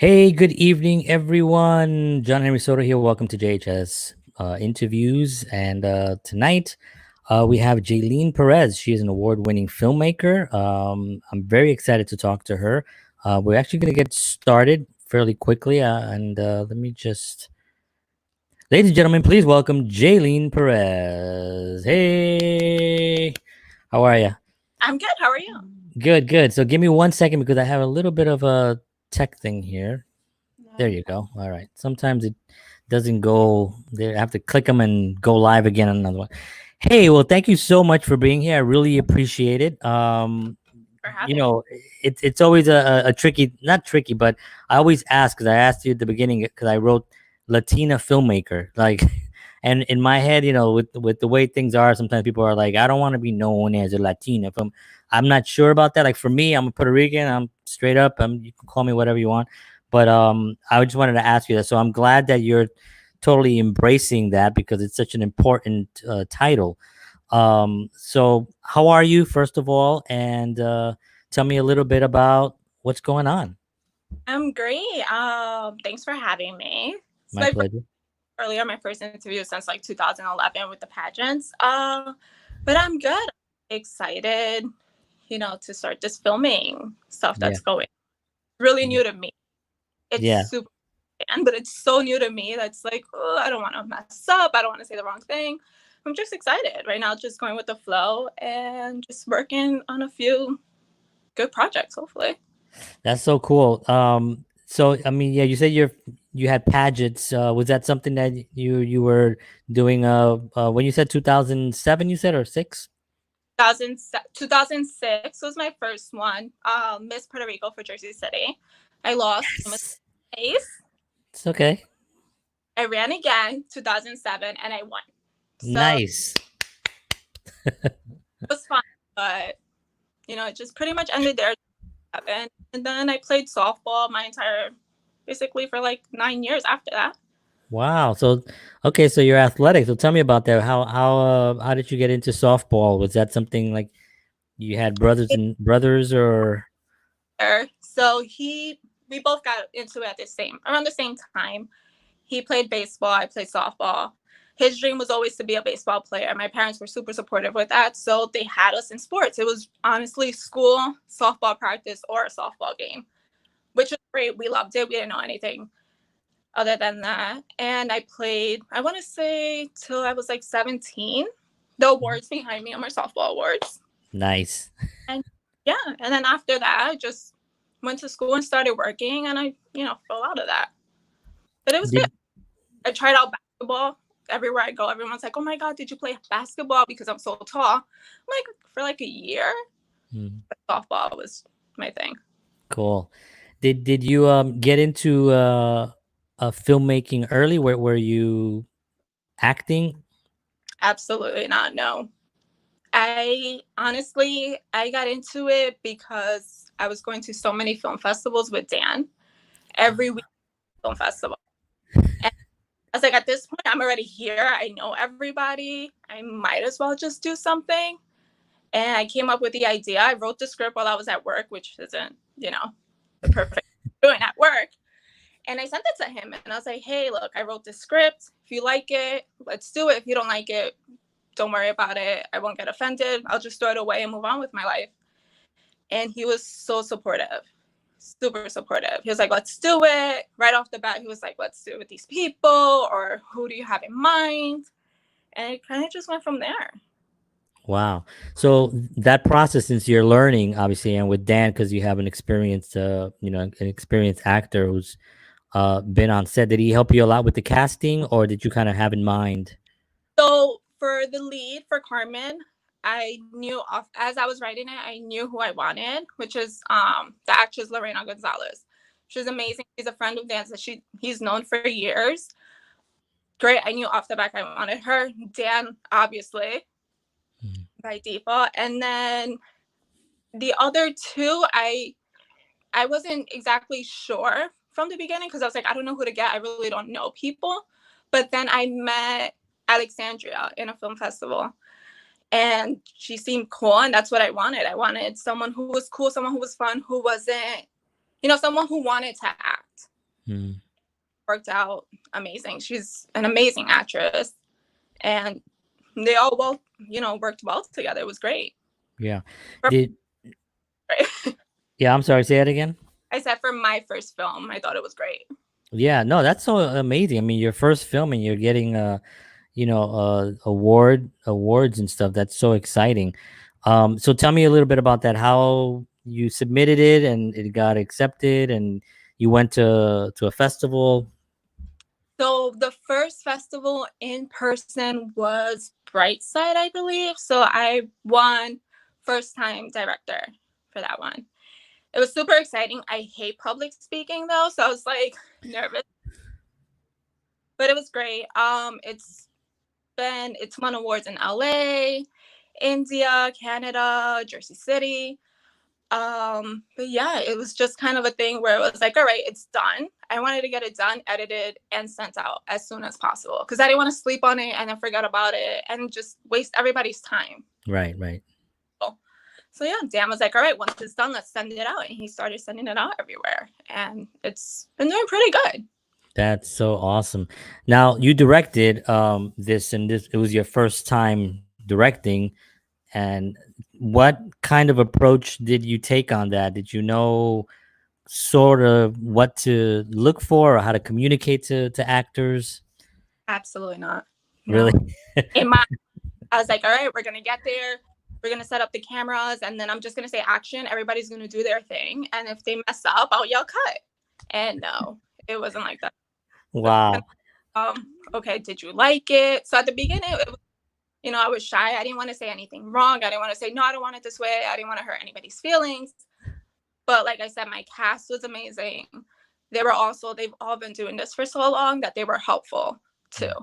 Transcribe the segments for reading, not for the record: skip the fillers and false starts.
Hey, good evening, everyone. John Henry Soto here. Welcome to JHS interviews. And tonight we have Jayleen Perez. She is an award-winning filmmaker. I'm very excited to talk to her. We're actually going to get started fairly quickly. And let me just, ladies and gentlemen, please welcome Jayleen Perez. Hey, how are you? I'm good. How are you? Good, good. So give me 1 second because I have a little bit of a tech thing here. There No. you go. All right. Sometimes it doesn't go there. I have to click them and go live again on another one. Hey, well, thank you so much for being here. I really appreciate it. For You having me. know, it's always a tricky, not tricky, but I always ask because I asked you at the beginning because I wrote Latina filmmaker, like, and in my head, with the way things are, sometimes people are like, I don't want to be known as a Latina film. I'm not sure about that. Like for me, I'm a Puerto Rican. I'm straight up. You can call me whatever you want. But I just wanted to ask you that. So I'm glad that you're totally embracing that because it's such an important title. So how are you, first of all? And tell me a little bit about what's going on. I'm great. Thanks for having me. It's My pleasure. my first interview since like 2011 with the pageants. But I'm good. Excited, to start this filming stuff Yeah. that's going. Really Yeah. new to me. It's Yeah. super fun, but it's so new to me that's like, oh, I don't want to mess up. I don't want to say the wrong thing. I'm just excited right now, just going with the flow and just working on a few good projects, hopefully. That's so cool. So I mean, yeah, you said you had pageants. Was that something that you were doing? When you said 2007, you said or six? 2006 was my first one. Miss Puerto Rico for Jersey City. I lost. I was Yes. ace. It's okay. I ran again 2007 and I won. So it Nice. was fun, but it just pretty much ended there. And then I played softball my entire, basically for like 9 years after that. Wow. So, okay, so you're athletic. So tell me about that. How did you get into softball? Was that something like you had brothers or? So we both got into it at around the same time. He played baseball. I played softball. His dream was always to be a baseball player. My parents were super supportive with that. So they had us in sports. It was honestly school, softball practice, or a softball game, which was great. We loved it. We didn't know anything other than that. And I played, I want to say, till I was like 17. The awards behind me are my softball awards. Nice. And yeah. And then after that, I just went to school and started working. And I, fell out of that. But it was good. Did I tried out basketball. Everywhere I go, everyone's like, "Oh my god, did you play basketball?" Because I'm so tall. I'm like, for like a year, Hmm, but softball was my thing. cool. Did you get into filmmaking early? Where were you acting? Absolutely not. No, I got into it because I was going to so many film festivals with Dan every week. Film festival, and I was like, at this point, I'm already here. I know everybody. I might as well just do something. And I came up with the idea. I wrote the script while I was at work, which isn't, the perfect doing at work. And I sent it to him and I was like, hey, look, I wrote the script. If you like it, let's do it. If you don't like it, don't worry about it. I won't get offended. I'll just throw it away and move on with my life. And he was so supportive, super supportive. He was like, let's do it. Right off the bat, he was like, let's do it with these people, or who do you have in mind? And it kind of just went from there. Wow. So that process, since you're learning, obviously, and with Dan, because you have an experienced, an experienced actor who's been on set, did he help you a lot with the casting, or did you kind of have in mind? So for the lead for Carmen, I knew off as I was writing it, I knew who I wanted, which is the actress Lorena Gonzalez. She's amazing. She's a friend of Dan's that he's known for years. Great. I knew off the back I wanted her. Dan, obviously, Mm. by default. And then the other two, I wasn't exactly sure from the beginning because I was like, I don't know who to get. I really don't know people. But then I met Alexandria in a film festival and she seemed cool and that's what I wanted someone who was cool, someone who was fun, who wasn't, someone who wanted to act. Mm. Worked out amazing. She's an amazing actress, and they all well, worked well together. It was great. Yeah. For, Did Yeah, I'm sorry, say that again? I said for my first film, I thought it was great. Yeah, no, that's so amazing. I mean, your first film and you're getting awards and stuff. That's so exciting. So tell me a little bit about that. How you submitted it and it got accepted, and you went to a festival. So the first festival in person was Brightside, I believe. So I won first time director for that one. It was super exciting. I hate public speaking though, so I was like nervous, but it was great. It's won awards in LA, India, Canada, Jersey City. But yeah, it was just kind of a thing where it was like, all right, it's done. I wanted to get it done, edited, and sent out as soon as possible because I didn't want to sleep on it and then forget about it and just waste everybody's time. Right, right. So yeah, Dan was like, all right, once it's done, let's send it out. And he started sending it out everywhere. And it's been doing pretty good. That's so awesome. Now you directed this, and this it was your first time directing. And what kind of approach did you take on that? Did you know sort of what to look for or how to communicate to actors? Absolutely not. Really? No. In my I was like, all right, we're gonna get there. We're gonna set up the cameras, and then I'm just gonna say action. Everybody's gonna do their thing, and if they mess up, I'll yell cut. And no, it wasn't like that. Wow. Okay, did you like it? So at the beginning, it was, I was shy. I didn't want to say anything wrong. I didn't want to say no, I don't want it this way. I didn't want to hurt anybody's feelings. But like I said, my cast was amazing. They've all been doing this for so long that they were helpful too.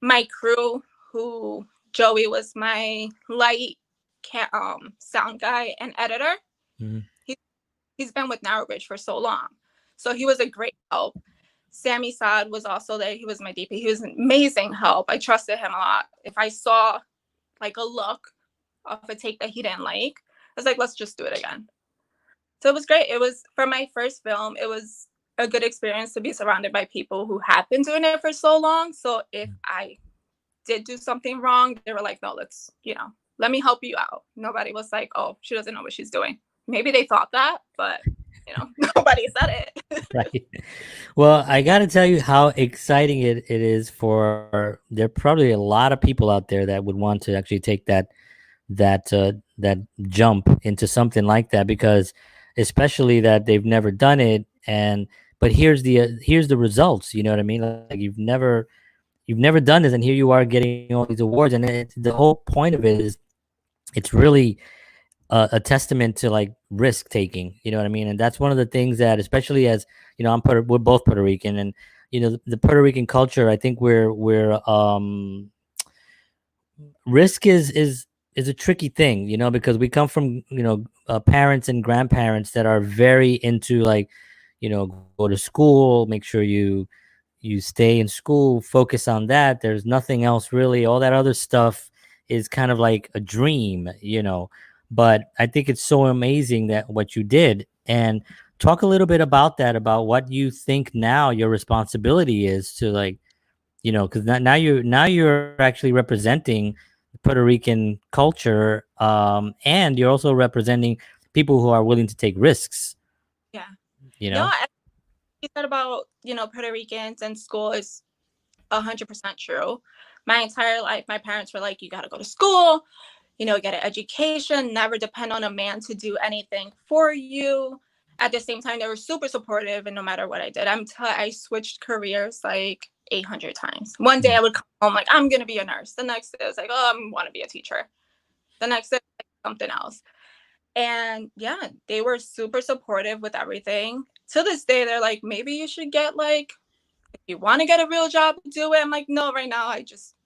My crew, who Joey was my light sound guy and editor. Mhm. He's been with Narrow Bridge for so long. So he was a great help. Sammy Saad was also there. He was my DP. He was an amazing help. I trusted him a lot. If I saw like a look of a take that he didn't like, I was like, let's just do it again. So it was great. It was for my first film. It was a good experience to be surrounded by people who have been doing it for so long. So if I did do something wrong, they were like, no, let me help you out. Nobody was like, oh, she doesn't know what she's doing. Maybe they thought that, but nobody said it. Right. Well, I got to tell you how exciting it is for there are probably a lot of people out there that would want to actually take that jump into something like that, because especially that they've never done it. And but here's the results, you know what I mean? Like you've never done this, and here you are getting all these awards. And the whole point of it is it's really a testament to like risk taking, you know what I mean? And that's one of the things that, especially as we're both Puerto Rican, and the Puerto Rican culture, I think we're risk is a tricky thing, because we come from parents and grandparents that are very into, like, go to school, make sure you stay in school, focus on that. There's nothing else really. All that other stuff is kind of like a dream. But I think it's so amazing that what you did. And talk a little bit about that, about what you think now your responsibility is to, like, because now you're actually representing Puerto Rican culture, and you're also representing people who are willing to take risks. Yeah. You No, know. you said about, Puerto Ricans and school is 100% true. My entire life, my parents were like, you got to go to school, get an education, never depend on a man to do anything for you. At the same time, they were super supportive, and no matter what I did, I switched careers like 800 times. One day I would come home like, I'm going to be a nurse. The next day I was like, oh, I want to be a teacher. The next day, like, something else. And yeah, they were super supportive with everything. To this day, they're like, maybe you should get, like, if you want to get a real job, do it. I'm like, no, right now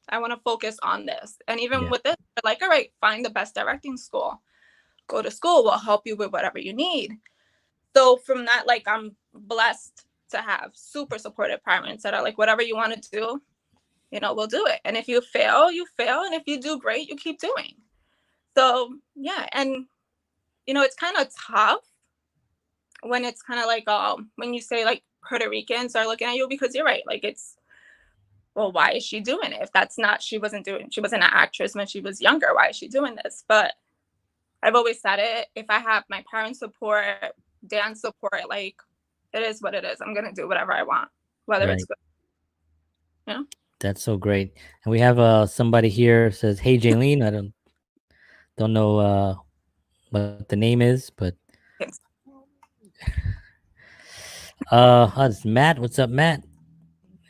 I want to focus on this. And even Yeah. with this, they're like, all right, find the best directing school. Go to school. We'll help you with whatever you need. So from that, like, I'm blessed to have super supportive parents that are like, whatever you want to do, we'll do it. And if you fail, you fail. And if you do great, you keep doing. So yeah. And, it's kind of tough when it's kind of like, when you say like Puerto Ricans are looking at you because you're right. Like it's, well, why is she doing it? If that's not, she wasn't an actress when she was younger. Why is she doing this? But I've always said it. If I have my parents' support, Dan's support, like it is what it is. I'm gonna do whatever I want, whether it's Right. good. You know? That's so great. And we have somebody here says, "Hey Jayleen, I don't know what the name is, but Thanks. it's Matt. What's up, Matt?"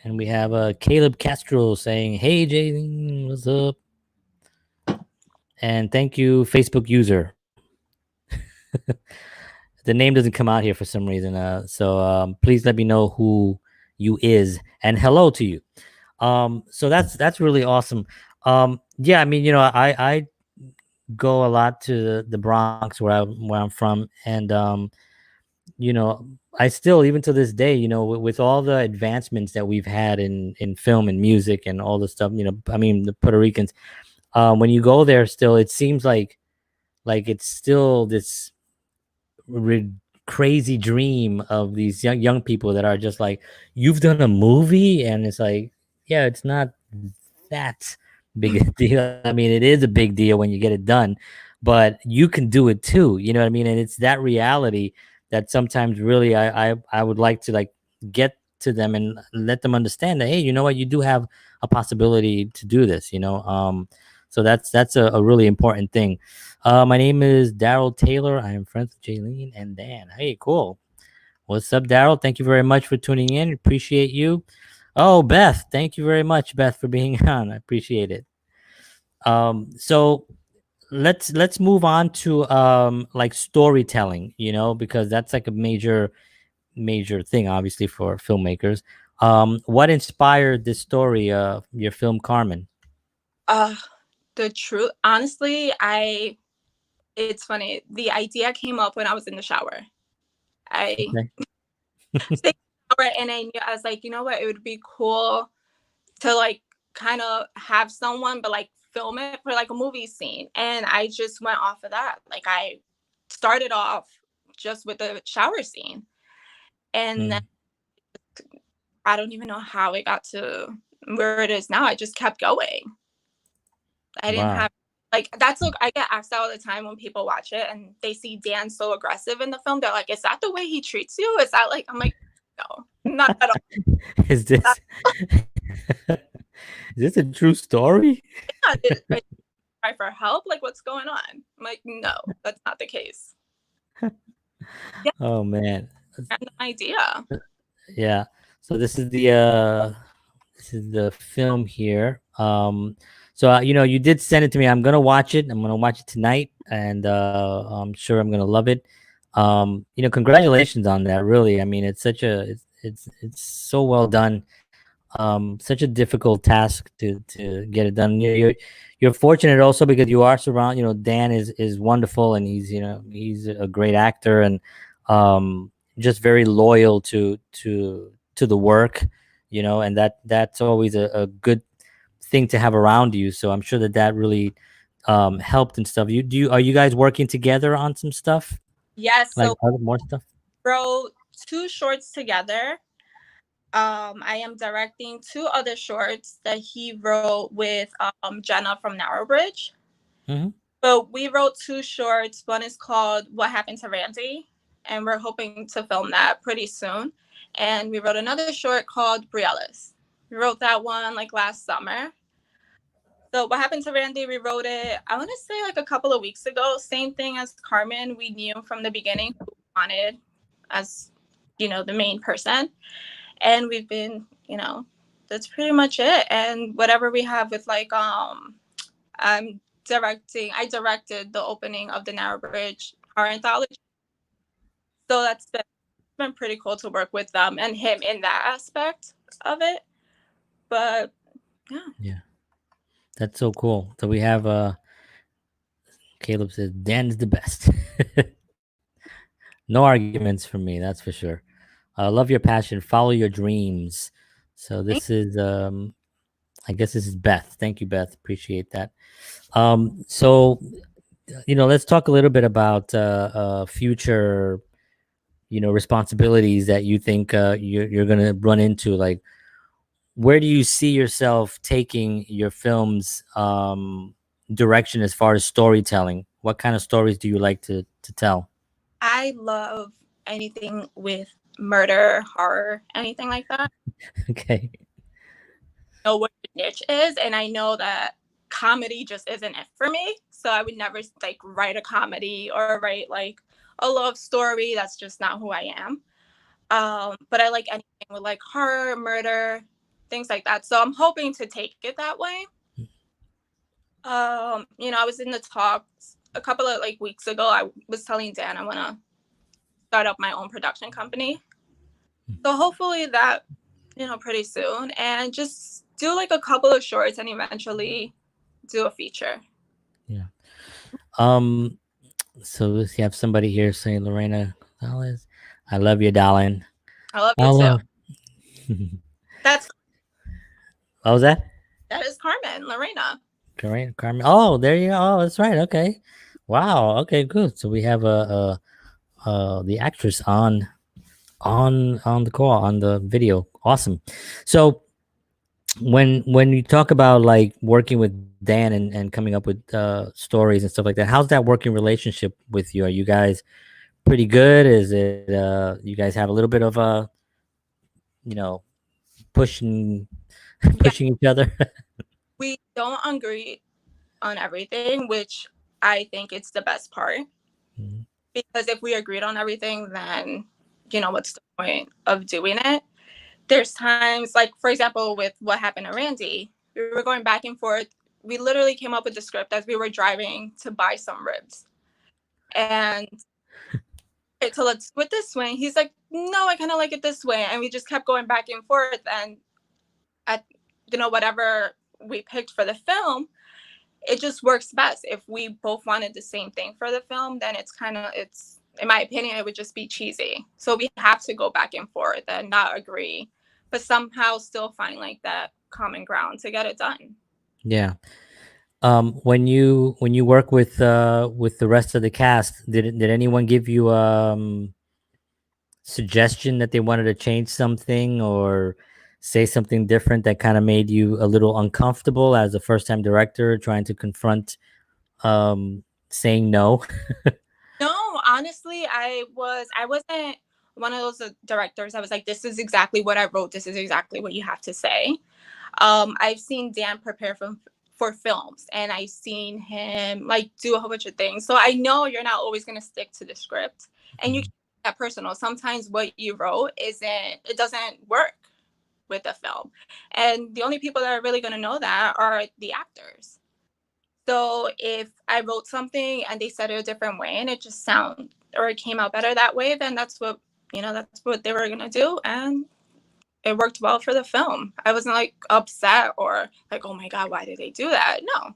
And we have Caleb Castro saying, "Hey Jayleen, what's up?" And thank you, Facebook user. The name doesn't come out here for some reason. So please let me know who you is, and hello to you. So that's really awesome. Yeah, I mean, I go a lot to the Bronx where I'm from, and you know, I still, even to this day, with all the advancements that we've had in film and music and all the stuff, I mean, the Puerto Ricans, when you go there, still, it seems like it's still this crazy dream of these young people that are just like, you've done a movie, and it's like, yeah, it's not that big a deal. I mean, it is a big deal when you get it done, but you can do it too. You know what I mean? And it's that reality that sometimes really I would like to like get to them and let them understand that, hey, you know what, you do have a possibility to do this. So that's a really important thing. My name is Daryl Taylor. I am friends with Jayleen and Dan. Hey, cool. What's up, Daryl? Thank you very much for tuning in. Appreciate you. Oh, Beth, thank you very much, Beth, for being on. I appreciate it. So let's move on to like storytelling, because that's like a major thing, obviously, for filmmakers. What inspired this story of your film, Carmen? Uh, the truth, honestly, it's funny. The idea came up when I was in the shower. I Okay. stayed in the shower and I knew, I was like, you know what, it would be cool to like kind of have someone, but like film it for like a movie scene. And I just went off of that. Like I started off just with the shower scene. And then Mm, I don't even know how it got to where it is now. I just kept going. I didn't wow. have like that's look I get asked all the time when people watch it and they see Dan so aggressive in the film. They're like, is that the way he treats you? Is that like I'm like, no, not at all. Is this is this a true story? Not, I cry for help. Like, what's going on? I'm like, no, that's not the case. Yeah, Oh man. I had no idea. Yeah. So this is the film here. So you did send it to me. I'm gonna watch it. I'm gonna watch it tonight, and I'm sure I'm gonna love it. Congratulations on that. Really, I mean, it's so well done. Such a difficult task to get it done. You're fortunate also because you are surrounded. Dan is wonderful, and he's a great actor, and just very loyal to the work. And that's always a good thing to have around you. So I'm sure that really helped and stuff. Are you guys working together on some stuff, Yes, like so other more stuff? wrote two shorts together. I am directing two other shorts that he wrote with Jenna from Narrowbridge. Hmm. But we wrote two shorts. One is called What Happened to Randy, and we're hoping to film that pretty soon. And we wrote another short called Briellas. We wrote that one like last summer. So What Happened to Randy, we wrote it, I want to say like a couple of weeks ago. Same thing as Carmen. We knew from the beginning who we wanted as, the main person. And we've been, that's pretty much it. And whatever we have with like I directed the opening of the Narrowbridge Art Anthology. So that's been pretty cool to work with them and him in that aspect of it. But yeah. Yeah, that's so cool. So we have Caleb says Dan's the best. No arguments from me, that's for sure. Love your passion, follow your dreams. So this is I guess this is Beth. Thank you, Beth. Appreciate that. So let's talk a little bit about future responsibilities that you think you're gonna run into, like where do you see yourself taking your film's direction as far as storytelling? What kind of stories do you like to tell? I love anything with murder, horror, anything like that. Okay. I know what your niche is, and I know that comedy just isn't it for me. So I would never like write a comedy or write like a love story. That's just not who I am. But I like anything with like horror, murder, things like that. So I'm hoping to take it that way. I was in the talks a couple of like weeks ago. I was telling Dan I want to start up my own production company. So hopefully that, pretty soon, and just do like a couple of shorts and eventually do a feature. Yeah. Um. So let's have somebody here saying, Lorena Gonzalez, I love you, darling. I love I you too. love. That's What was that? that is Carmen, Lorena. Carmen. Oh, there you go. Oh, that's right. Okay. Wow. Okay. Good. So we have the actress on the call, on the video. Awesome. So when you talk about like working with Dan and coming up with stories and stuff like that, how's that working relationship with you? Are you guys pretty good? Is it you guys have a little bit of you know pushing Yeah, pushing each other? we don't agree on everything, which I think it's the best part. Mhm. Because if we agreed on everything, then what's the point of doing it? There's times, like for example, with what happened to Randy, we were going back and forth. We literally came up with the script as we were driving to buy some ribs, and so let's do it this way. He's like, no, I kind of like it this way, and we just kept going back and forth. And at whatever we picked for the film, it just works best. If we both wanted the same thing for the film, then it's in my opinion, it would just be cheesy. So we have to go back and forth and not agree, but somehow still find like that common ground to get it done. Yeah. When you work with the rest of the cast, did anyone give you suggestion that they wanted to change something or say something different that kind of made you a little uncomfortable as a first time director trying to confront saying no? No, honestly, I wasn't one of those directors. I was like, this is exactly what I wrote. This is exactly what you have to say. I've seen Dan prepare for films, and I've seen him like do a whole bunch of things. So I know you're not always gonna stick to the script, and you Mhm. can take that personal. Sometimes what you wrote it doesn't work with the film, and the only people that are really gonna know that are the actors. So if I wrote something and they said it a different way and it just sound or it came out better that way, then that's what they were gonna do, and it worked well for the film. I wasn't like upset or like, oh my god, why did they do that? No,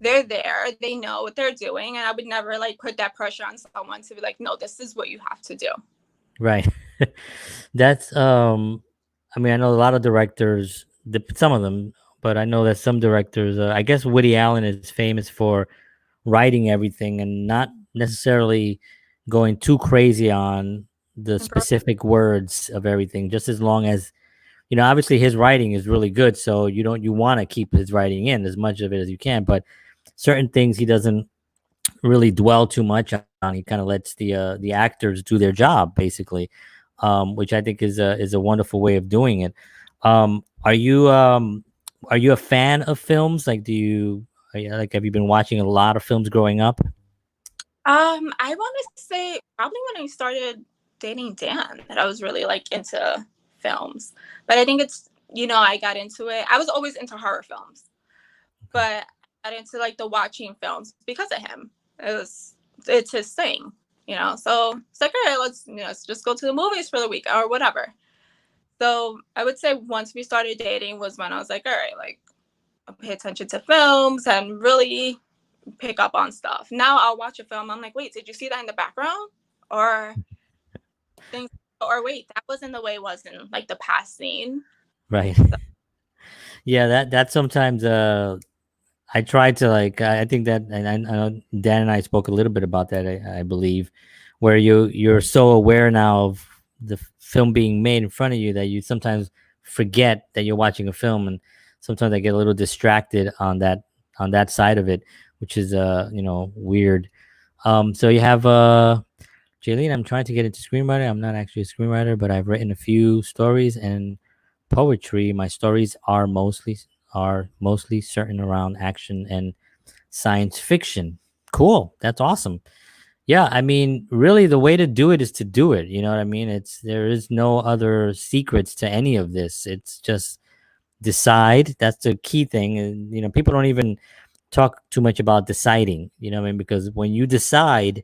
they're there, they know what they're doing, and I would never like put that pressure on someone to be like, no, this is what you have to do. Right. That's I mean, I know a lot of directors, some of them, but I know that some directors, I guess Woody Allen is famous for writing everything and not necessarily going too crazy on the specific words of everything, just as long as obviously his writing is really good, so you want to keep his writing in as much of it as you can, but certain things he doesn't really dwell too much on. He kind of lets the actors do their job basically, which I think is a wonderful way of doing it. Are you a fan of films? Like, like, have you been watching a lot of films growing up? I want to say probably when I started dating Dan that I was really like into films, but I think I got into it. I was always into horror films, but I got into like the watching films because of him. It's his thing. So it's like, all right, let's just go to the movies for the week or whatever. So I would say once we started dating was when I was like, all right, like I'll pay attention to films and really pick up on stuff. Now I'll watch a film. I'm like, wait, did you see that in the background? Or things, or wait, that wasn't the way it was in like the past scene. Right. Yeah, that sometimes I try to, like, I think that, and I know Dan and I spoke a little bit about that, I believe, where you're so aware now of the film being made in front of you that you sometimes forget that you're watching a film, and sometimes I get a little distracted on that side of it, which is weird. So you have Jayleen. I'm trying to get into screenwriting. I'm not actually a screenwriter, but I've written a few stories and poetry. My stories are mostly certain around action and science fiction. Cool. That's awesome. Yeah, I mean, really the way to do it is to do it. You know what I mean? There is no other secrets to any of this. It's just decide. That's the key thing. And people don't even talk too much about deciding, what I mean? Because when you decide,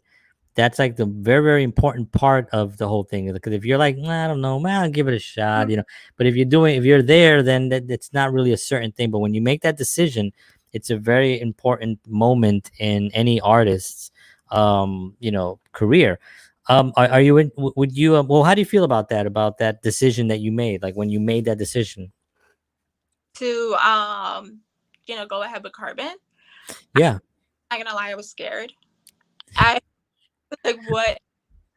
that's like the very, very important part of the whole thing. Because if you're like, "Nah, I don't know, man, I'll give it a shot, But if you're there, then that's not really a certain thing. But when you make that decision, it's a very important moment in any artist's, career. Are you in? Would you? Well, how do you feel about that? About that decision that you made? Like when you made that decision? To go ahead with Carmen. Yeah. I'm not gonna lie, I was scared. I was like, what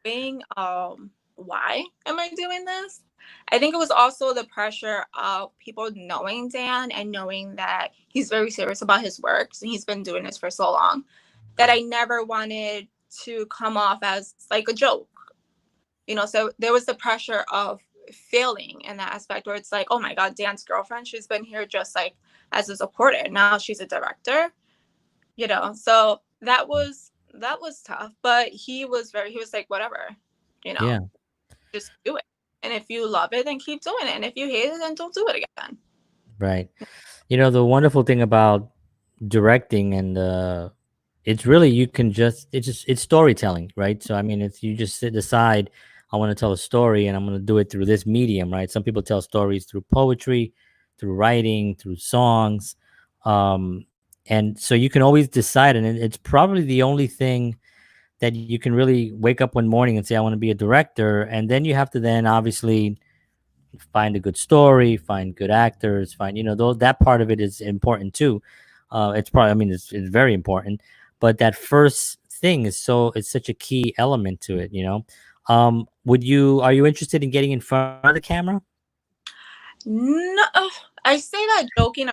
thing? Why am I doing this? I think it was also the pressure of people knowing Dan and knowing that he's very serious about his works and he's been doing this for so long that I never wanted to come off as like a joke. So there was the pressure of failing in that aspect where it's like, oh my God, Dan's girlfriend, she's been here just like as a supporter. Now she's a director, So that was tough. But he was like, whatever, you know, Yeah. just do it. And if you love it, then keep doing it. And if you hate it, then don't do it again. Right. The wonderful thing about directing and it's really you can it's storytelling, right? So I mean, it's you just decide I want to tell a story and I'm going to do it through this medium, right? Some people tell stories through poetry, through writing, through songs, and so you can always decide, and it's probably the only thing that you can really wake up one morning and say I want to be a director, and then you have to then obviously find a good story, find good actors, find that part of it is important too. It's probably I mean it's very important, but that first thing it's such a key element to it. Would you are you interested in getting in front of the camera? No, I say that joking.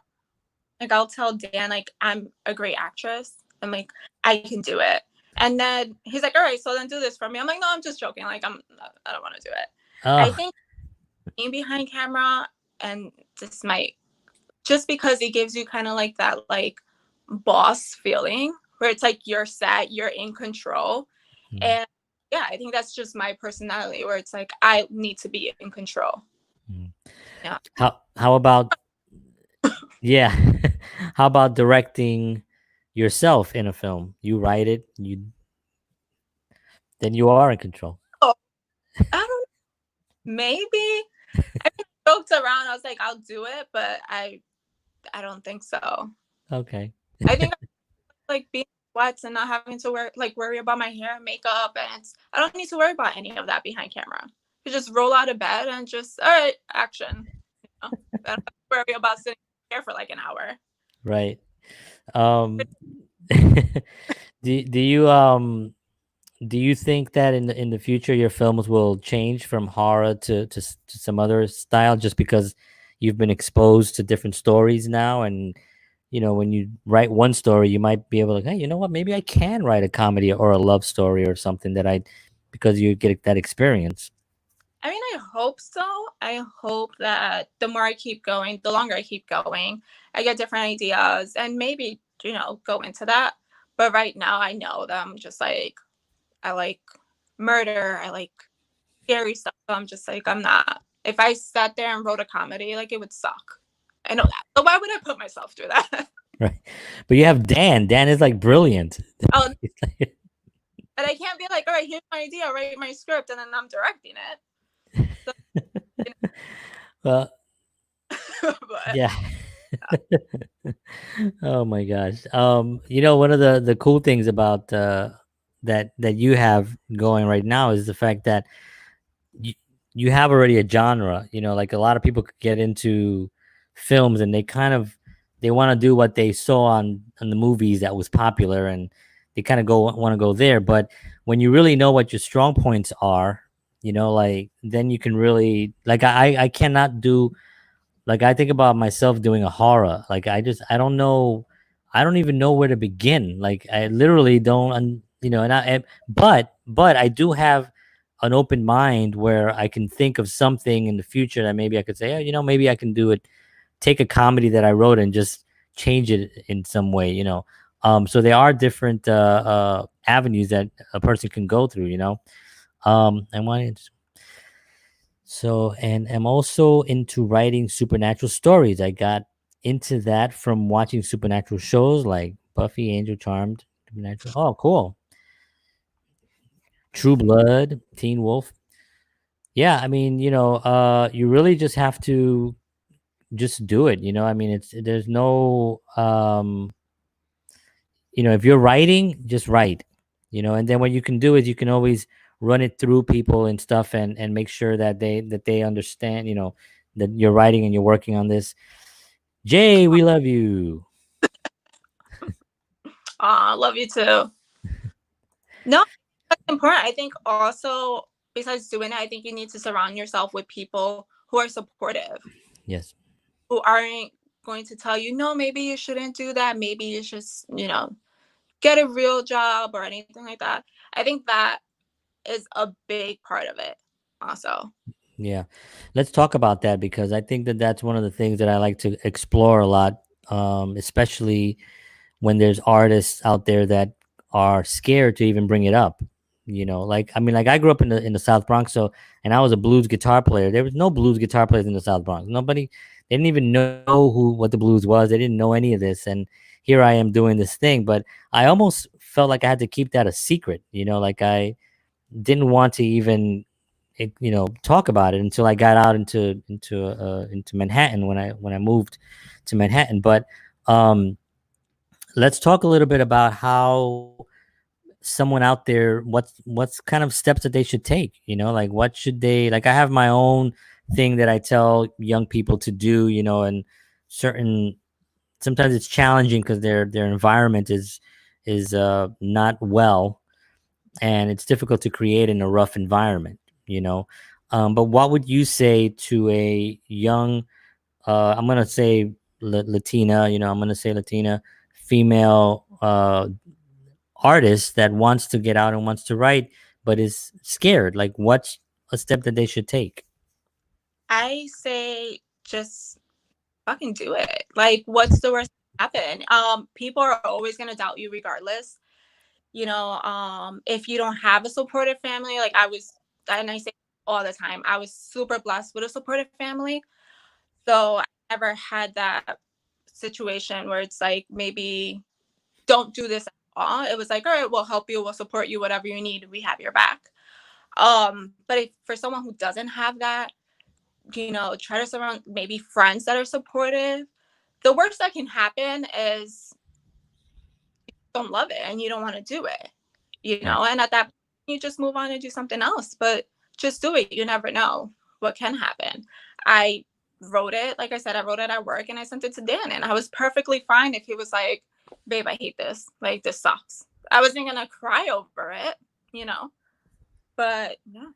Like I'll tell Dan like I'm a great actress. I'm like I can do it. And then he's like, all right, so then do this for me. I'm like, no, I'm just joking. Like I don't want to do it. I Oh, think being behind camera and just because it gives you kind of like that like boss feeling where it's like you're set, you're in control. mm, And yeah, I think that's just my personality where it's like I need to be in control. mm. Yeah. How about yeah? How about directing yourself in a film? You write it, then you are in control. Oh, I don't maybe I joked around. I was like, I'll do it, but I don't think so. Okay. I think like being sweats and not having to worry about my hair and makeup, and I don't need to worry about any of that behind camera. You just roll out of bed and just all right, action. I don't have to worry about sitting here for like an hour. Right. Um, do you do you think that in the future your films will change from horror to some other style just because you've been exposed to different stories now, and when you write one story you might be able to, hey, you know what, maybe I can write a comedy or a love story or something that I because you get that experience. I mean, I hope so. I hope that the more I keep going, the longer I keep going, I get different ideas and maybe, go into that. But right now, I know that I'm just like, I like murder, I like scary stuff. So I'm just like, I'm not. If I sat there and wrote a comedy, like it would suck. I know that. So why would I put myself through that? Right, but you have Dan is like brilliant. Oh, and I can't be like, all right, here's my idea, write my script, and then I'm directing it. So, Well, but yeah. Oh my gosh. One of the cool things about that you have going right now is the fact that you, you have already a genre. Like a lot of people could get into films and they want to do what they saw on the movies that was popular, and they kind of want to go there. But when you really know what your strong points are, like then you can really like I cannot do like I think about myself doing a horror. Like I don't know, I don't even know where to begin. Like I literally don't, and but I do have an open mind where I can think of something in the future that maybe I could say, oh, maybe I can do it. Take a comedy that I wrote and just change it in some way. So there are different avenues that a person can go through. And one so, and I'm also into writing supernatural stories. I got into that from watching supernatural shows like Buffy, Angel Charmed, Supernatural. Oh, cool. True Blood, Teen Wolf. Yeah, I mean, you really just have to just do it. I mean, there's no, if you're writing, just write. And then what you can do is you can always run it through people and stuff, and make sure that they understand, that you're writing and you're working on this. Jay, we love you. Love you too. No, that's important. I think also, besides doing it, I think you need to surround yourself with people who are supportive, Yes. who aren't going to tell you, no, maybe you shouldn't do that. Maybe you just, get a real job or anything like that. I think that is a big part of it also. Yeah. Let's talk about that because I think that that's one of the things that I like to explore a lot, especially when there's artists out there that are scared to even bring it up. Like I mean, like I grew up in the South Bronx, so and I was a blues guitar player. There was no blues guitar players in the South Bronx. Nobody, they didn't even know what the blues was. They didn't know any of this, and here I am doing this thing. But I almost felt like I had to keep that a secret. Like I didn't want to even talk about it until I got out into Manhattan when I moved to Manhattan. But let's talk a little bit about how someone out there what's kind of steps that they should take. Like what should they like. I have my own thing that I tell young people to do. And certain sometimes it's challenging because their environment is not well, and it's difficult to create in a rough environment. But what would you say to a young I'm gonna say Latina, I'm gonna say Latina female artist that wants to get out and wants to write, but is scared? Like, what's a step that they should take? I say just fucking do it. Like, what's the worst that can happen? People are always gonna doubt you regardless. If you don't have a supportive family, like I was, and I say all the time, I was super blessed with a supportive family. So I never had that situation where it's like, maybe don't do this at all. It was like, all right, we'll help you, we'll support you, whatever you need, we have your back. But if for someone who doesn't have that, try to surround maybe friends that are supportive. The worst that can happen is you don't love it and you don't want to do it, Right. and at that point, you just move on and do something else. But just do it. You never know what can happen. I wrote it, like I said, I wrote it at work and I sent it to Dan, and I was perfectly fine if he was like, babe, I hate this. Like, this sucks. I wasn't gonna cry over it, but yeah.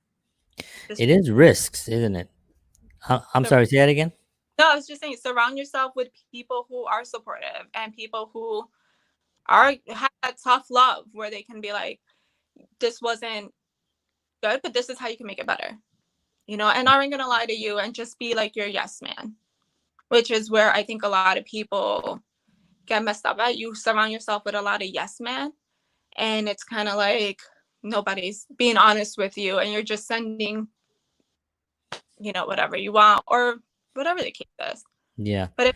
It is risks, isn't it? I'm sorry, say that again. No, I was just saying, surround yourself with people who are supportive and people who have that tough love where they can be like, this wasn't good, but this is how you can make it better, and aren't gonna lie to you and just be like your yes man, which is where I think a lot of people get messed up at. You surround yourself with a lot of yes men, and it's kind of like nobody's being honest with you, and you're just sending, whatever you want or whatever the case is. Yeah. But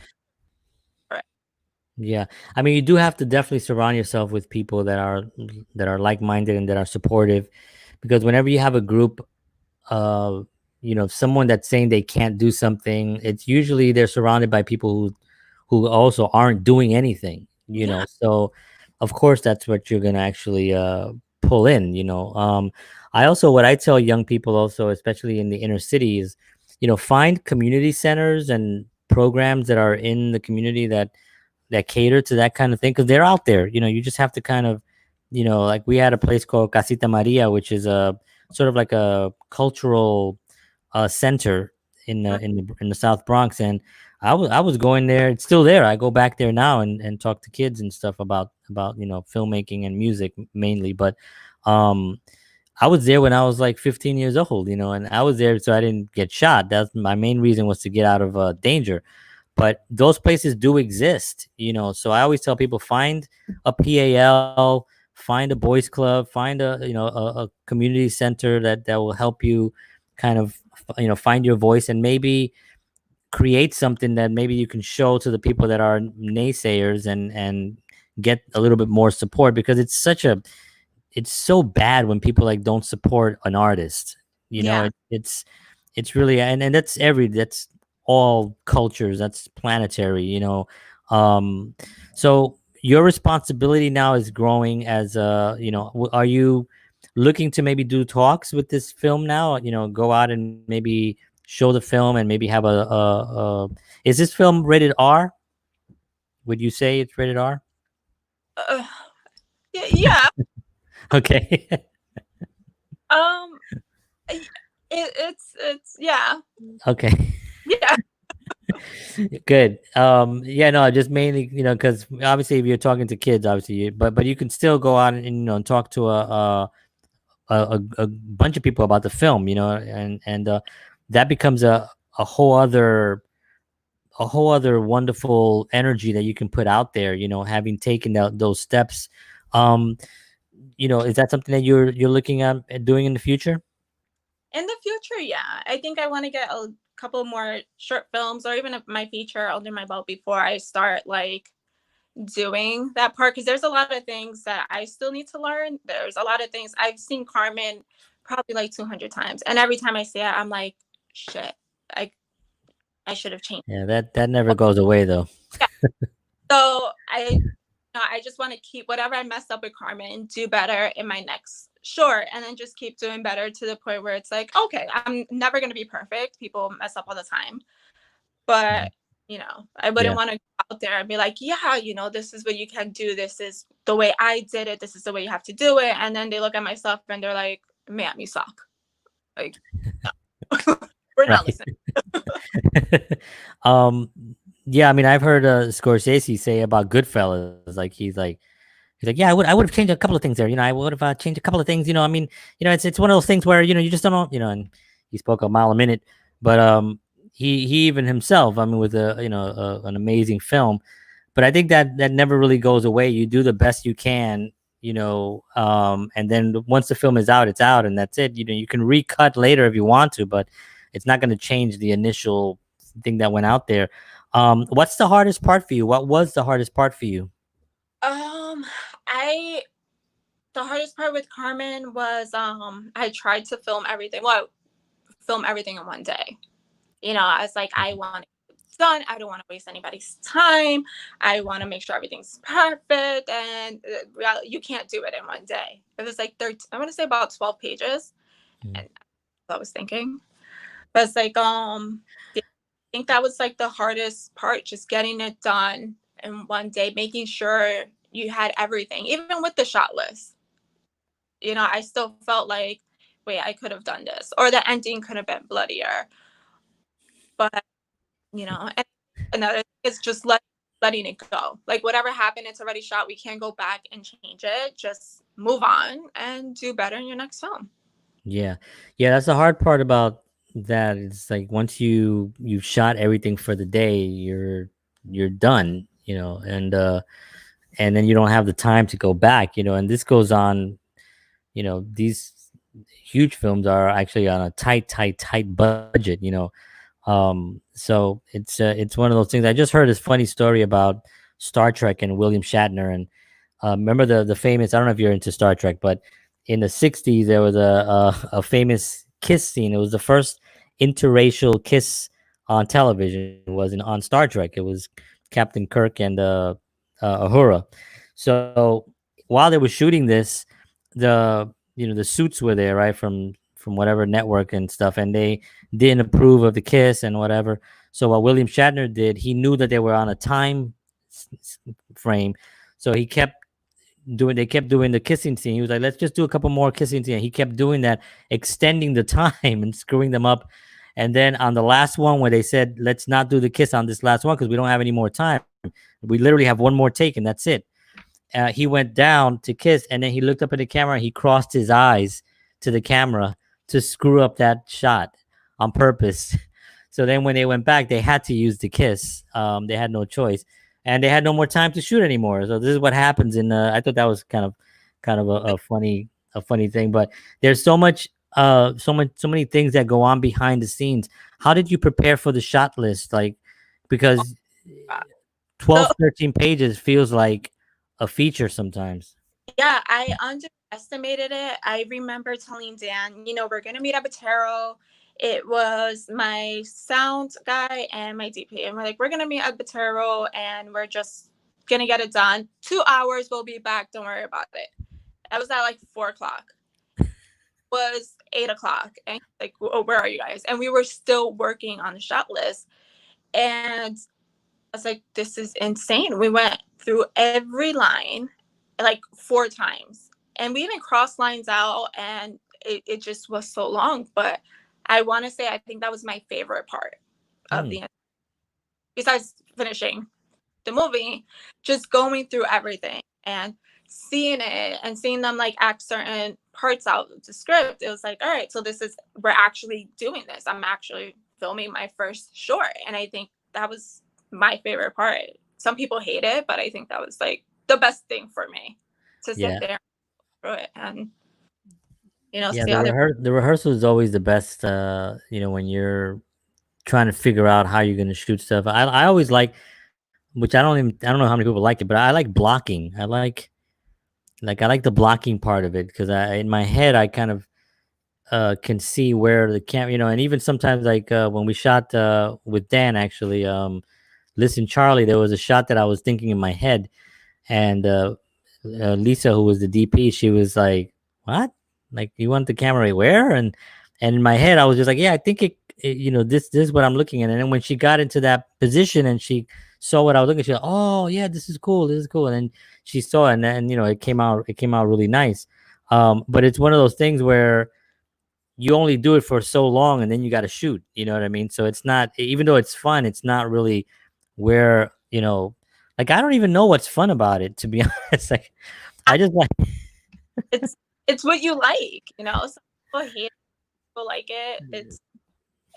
Yeah. I mean, you do have to definitely surround yourself with people that are like-minded and that are supportive, because whenever you have a group of, someone that's saying they can't do something, it's usually they're surrounded by people who also aren't doing anything, yeah, So of course that's what you're going to actually pull in. I also, what I tell young people also, especially in the inner cities, find community centers and programs that are in the community that cater to that kind of thing, because they're out there. You just have to kind of like we had a place called Casita Maria, which is a sort of like a cultural center in the South Bronx, and I was going there. It's still there. I go back there now and talk to kids and stuff about filmmaking and music mainly. But um, I was there when I was like 15 years old, and I was there so I didn't get shot. That's my main reason, was to get out of danger. But those places do exist, so I always tell people, find a PAL, find a boys club, find a community center that will help you kind of find your voice, and maybe create something that maybe you can show to the people that are naysayers, and get a little bit more support, because it's so bad when people like don't support an artist. Yeah. It's really, and that's all cultures, that's planetary. um so your responsibility now is growing as are you looking to maybe do talks with this film now, go out and maybe show the film, and maybe have is this film rated R? Would you say it's rated R? Uh, yeah, yeah. Okay. Um, it's yeah, Okay. yeah. Good. Yeah, no, just mainly, because obviously if you're talking to kids, obviously, but you can still go out and and talk to a bunch of people about the film, and that becomes a whole other wonderful energy that you can put out there, having taken those steps. Um, is that something that you're looking at doing in the future? In the future, yeah, I think I want to get a couple more short films or even my feature under my belt before I start like doing that part, because there's a lot of things that I still need to learn. There's a lot of things I've seen Carmen probably like 200 times, and every time I see it, I'm like, shit, I I should have changed. Yeah, that never goes away though. Yeah. So I just want to keep whatever I messed up with Carmen, do better in my next short, and then just keep doing better to the point where it's like, okay, I'm never gonna be perfect. People mess up all the time, but I wouldn't Yeah. want to go out there and be like, yeah, this is what you can do. This is the way I did it. This is the way you have to do it. And then they look at my stuff and they're like, "Ma'am, you suck." Like, no. We're not Right. listening. um yeah, I mean, I've heard Scorsese say about Goodfellas, like he's like, yeah, I would have changed a couple of things there. I would have changed a couple of things. I mean, it's one of those things where you just don't know. And he spoke a mile a minute, but he even himself, I mean, with an amazing film. But I think that never really goes away. You do the best you can, and then once the film is out, it's out, and that's it. You can recut later if you want to, but it's not going to change the initial thing that went out there. What's the hardest part for you? What was the hardest part for you? I The hardest part with Carmen was I tried to film everything. Well, film everything in one day. I was like, I want it done. I don't want to waste anybody's time. I want to make sure everything's perfect, and you can't do it in one day. It was like 13, I want to say about 12 pages, Mm. and I was thinking, but it's like I think that was like the hardest part, just getting it done in one day, making sure you had everything, even with the shot list. I still felt like, wait, I could have done this, or the ending could have been bloodier, but and another thing is just letting it go. Like whatever happened, it's already shot. We can't go back and change it. Just move on and do better in your next film. Yeah. Yeah, that's the hard part about that. It's like once you've shot everything for the day, you're done, and then you don't have the time to go back, and this goes on, these huge films are actually on a tight budget, so it's one of those things. I just heard this funny story about Star Trek and William Shatner, and remember the famous, I don't know if you're into Star Trek, but in the 60s there was a famous kiss scene. It was the first interracial kiss on television. It wasn't on Star Trek. It was Captain Kirk and Uhura. So while they were shooting this, the suits were there, right, from whatever network and stuff, and they didn't approve of the kiss and whatever. So what William Shatner did, he knew that they were on a time frame, so he kept they kept doing the kissing scene. He was like, let's just do a couple more kissing scene. He kept doing that, extending the time and screwing them up. And then on the last one where they said, let's not do the kiss on this last one because we don't have any more time. We literally have one more take and that's it. He went down to kiss and then he looked up at the camera and he crossed his eyes to the camera to screw up that shot on purpose. So then when they went back, they had to use the kiss. They had no choice, and they had no more time to shoot anymore. So this is what happens. In I thought that was kind of a funny thing. But there's so many things that go on behind the scenes. How did you prepare for the shot list? Like, because So 12, 13 pages feels like a feature sometimes. yeah, I underestimated it. I remember telling Dan, we're gonna meet at Batero. It was my sound guy and my DP, and we're like, we're gonna meet at Batero, and we're just gonna get it done. 2 hours, we'll be back. Don't worry about it. That was at like 4 o'clock. Was 8 o'clock, and like, oh, where are you guys? And we were still working on the shot list, and I was like, this is insane. We went through every line like 4 times. And we even crossed lines out, and it just was so long. But I want to say I think that was my favorite part of Hmm. the, besides finishing the movie, just going through everything and seeing it and seeing them like act certain parts out of the script. It was like, all right, so we're actually doing this. I'm actually filming my first short. And I think that was my favorite part. Some people hate it, but I think that was like the best thing for me, to sit Yeah. there through it and Yeah, see other. the rehearsal is always the best. When you're trying to figure out how you're going to shoot stuff. I always like, which I don't know how many people like it, but I like blocking. I like the blocking part of it because I in my head I kind of can see where the camera, and even sometimes like when we shot with Dan actually, listen Charlie, there was a shot that I was thinking in my head, and Lisa, who was the DP, she was like, "What? Like you want the camera where?" And in my head, I was just like, "Yeah, I think this is what I'm looking at." And then when she got into that position and she saw what I was looking, she, "Oh yeah, this is cool, this is cool." And then she saw it, and then it came out really nice. But it's one of those things where you only do it for so long, and then you got to shoot. You know what I mean? So it's not, even though it's fun, it's not really where like I don't even know what's fun about it, to be honest. Like I just like, It's what you like. Some people hate it, people like it.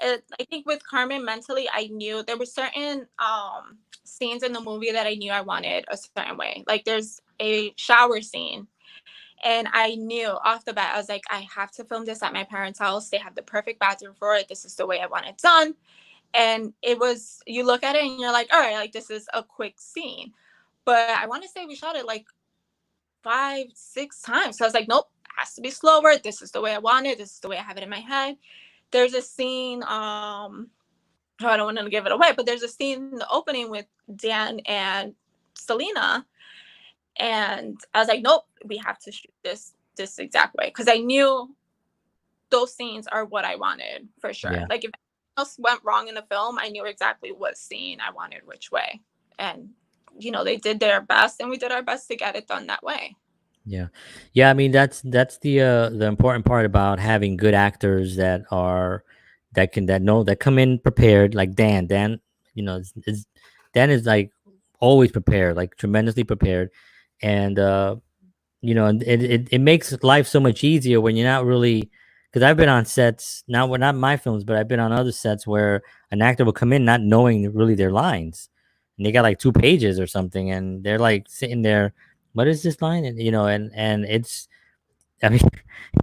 I think with Carmen, mentally, I knew there were certain scenes in the movie that I knew I wanted a certain way. Like there's a shower scene, and I knew off the bat, I was like, I have to film this at my parents' house. They have the perfect bathroom for it. This is the way I want it done. And you look at it and you're like, all right, like this is a quick scene. But I want to say we shot it like 5, 6 times. So I was like, nope, it has to be slower. This is the way I want it. This is the way I have it in my head. There's a scene, I don't want to give it away, but there's a scene in the opening with Dan and Selena. And I was like, nope, we have to shoot this exact way. Because I knew those scenes are what I wanted for sure. yeah, Like if anything else went wrong in the film, I knew exactly what scene I wanted which way. And they did their best, and we did our best to get it done that way. yeah, yeah. I mean, that's the important part about having good actors that come in prepared. Like Dan, Dan is like always prepared, like tremendously prepared, and and it makes life so much easier when you're not really, because I've been on sets now, well, not my films, but I've been on other sets where an actor will come in not knowing really their lines, and they got like 2 pages or something, and they're like sitting there, what is this line? And and it's, I mean,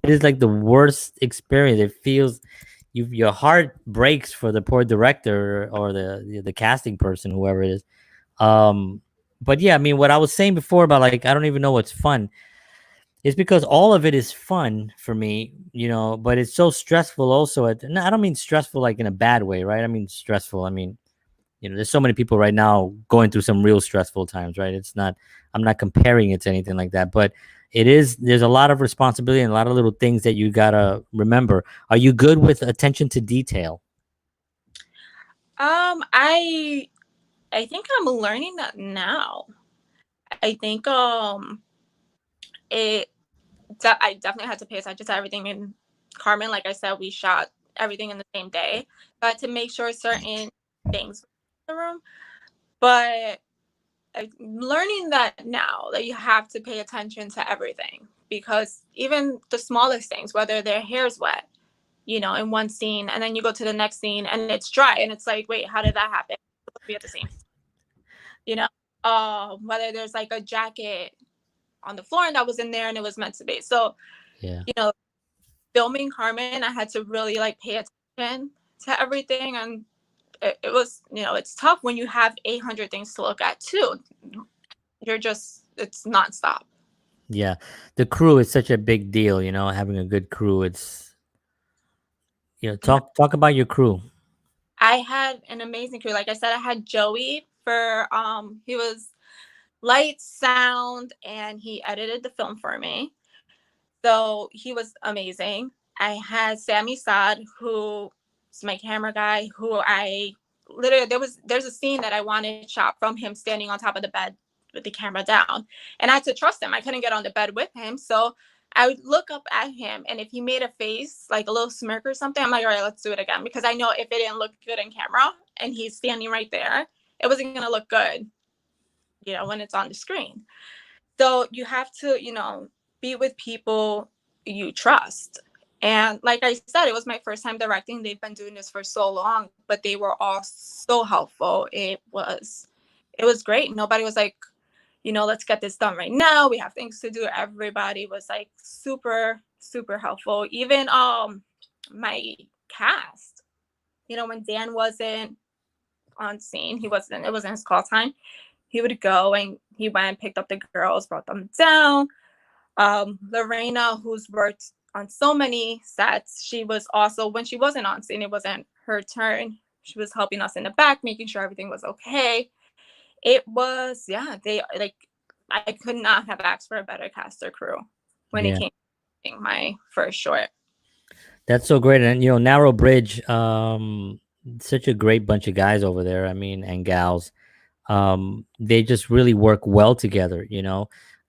it is like the worst experience. It feels, your heart breaks for the poor director or the casting person, whoever it is. um but yeah, I mean, what I was saying before about like I don't even know what's fun, it's because all of it is fun for me, but it's so stressful also. No, I don't mean stressful like in a bad way, right? I mean stressful. I mean, there's so many people right now going through some real stressful times, right? I'm not comparing it to anything like that, but there's a lot of responsibility and a lot of little things that you gotta remember. Are you good with attention to detail? I think I'm learning that now. I think it I definitely had to pay attention to everything in Carmen. Like I said, we shot everything in the same day, but to make sure certain things were in the room. But I'm learning that now that you have to pay attention to everything, because even the smallest things, whether their hair's wet, in one scene, and then you go to the next scene and it's dry, and it's like, wait, how did that happen? It's supposed to be at the same, you know, whether there's like a jacket on the floor and that was in there and it was meant to be. So, Yeah. you know, filming Carmen, I had to really like pay attention to everything, and it was, it's tough when you have 800 things to look at too. It's nonstop. Yeah. The crew is such a big deal, having a good crew. It's, talk about your crew. I had an amazing crew. Like I said, I had Joey for he was lights, sound, and he edited the film for me. So he was amazing. I had Sammy Saad, who's my camera guy, who I literally there's a scene that I wanted shot from him standing on top of the bed with the camera down. And I had to trust him. I couldn't get on the bed with him. So I would look up at him, and if he made a face, like a little smirk or something, I'm like, all right, let's do it again. Because I know if it didn't look good in camera and he's standing right there, it wasn't gonna look good, when it's on the screen. So you have to, be with people you trust. And like I said, it was my first time directing. They've been doing this for so long, but they were all so helpful. It was great. Nobody was like, let's get this done right now. We have things to do. Everybody was like super, super helpful. Even my cast, when Dan wasn't on scene, it wasn't his call time. He would go and he went and picked up the girls, brought them down. Lorena, who's worked on so many sets, she was also, when she wasn't on scene, it wasn't her turn. She was helping us in the back, making sure everything was okay. It was, yeah, they like, I could not have asked for a better cast or crew when it Yeah. came to my first short. That's so great. And, Narrow Bridge, such a great bunch of guys over there. I mean, and gals. They just really work well together.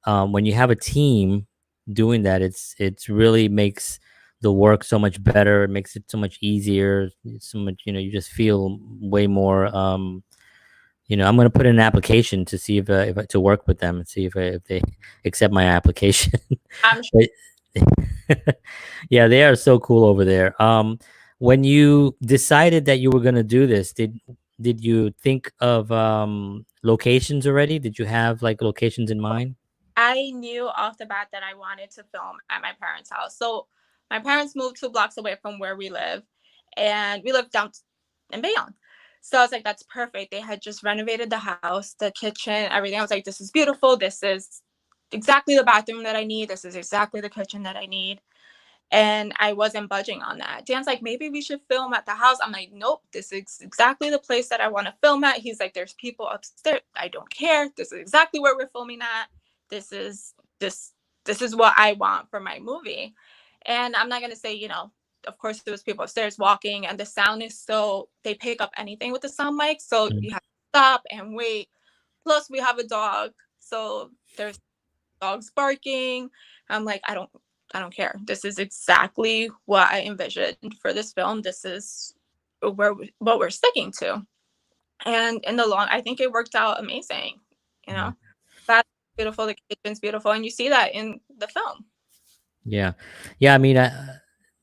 When you have a team doing that, it's really makes the work so much better. It makes it so much easier. It's so much, you just feel way more. I'm going to put in an application to see if to work with them and see if they accept my application. I'm sure. But yeah, they are so cool over there. When you decided that you were going to do this, did you think of locations already? Did you have like locations in mind? I knew off the bat that I wanted to film at my parents' house. So my parents moved 2 blocks away from where we live, and we lived down in Bayonne. So I was like, that's perfect. They had just renovated the house, the kitchen, everything. I was like, this is beautiful. This is exactly the bathroom that I need. This is exactly the kitchen that I need. And I wasn't budging on that. Dan's like, maybe we should film at the house. I'm like, nope, this is exactly the place that I want to film at. He's like, there's people upstairs. I don't care. This is exactly where we're filming at. This is this this is what I want for my movie. And I'm not gonna say, of course there was people upstairs walking, and the sound is so, they pick up anything with the sound mic. So Mm. you have to stop and wait. Plus we have a dog. So there's dogs barking. I'm like, I don't care. This is exactly what I envisioned for this film. This is what we're sticking to. And in the long, I think it worked out amazing. You Yeah. know, that's beautiful. The kitchen's beautiful, and you see that in the film. Yeah. Yeah. I mean,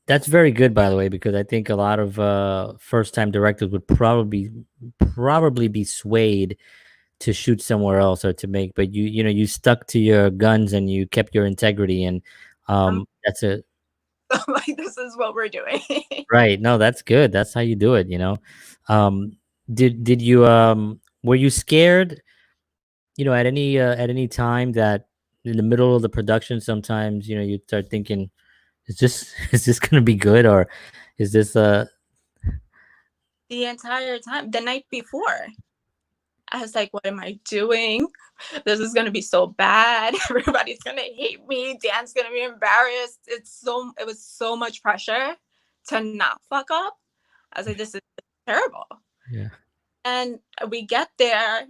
that's very good, by the way, because I think a lot of first time directors would probably be swayed to shoot somewhere else or to make, but you stuck to your guns and you kept your integrity, and I'm that's a like, this is what we're doing. right. No, that's good. That's how you do it. Um, did you were you scared? At any time that in the middle of the production, sometimes you start thinking, is this is this gonna be good, or is this The entire time, the night before, I was like, what am I doing? This is gonna be so bad. Everybody's gonna hate me. Dan's gonna be embarrassed. It was so much pressure to not fuck up. I was like, this is terrible. yeah. And we get there,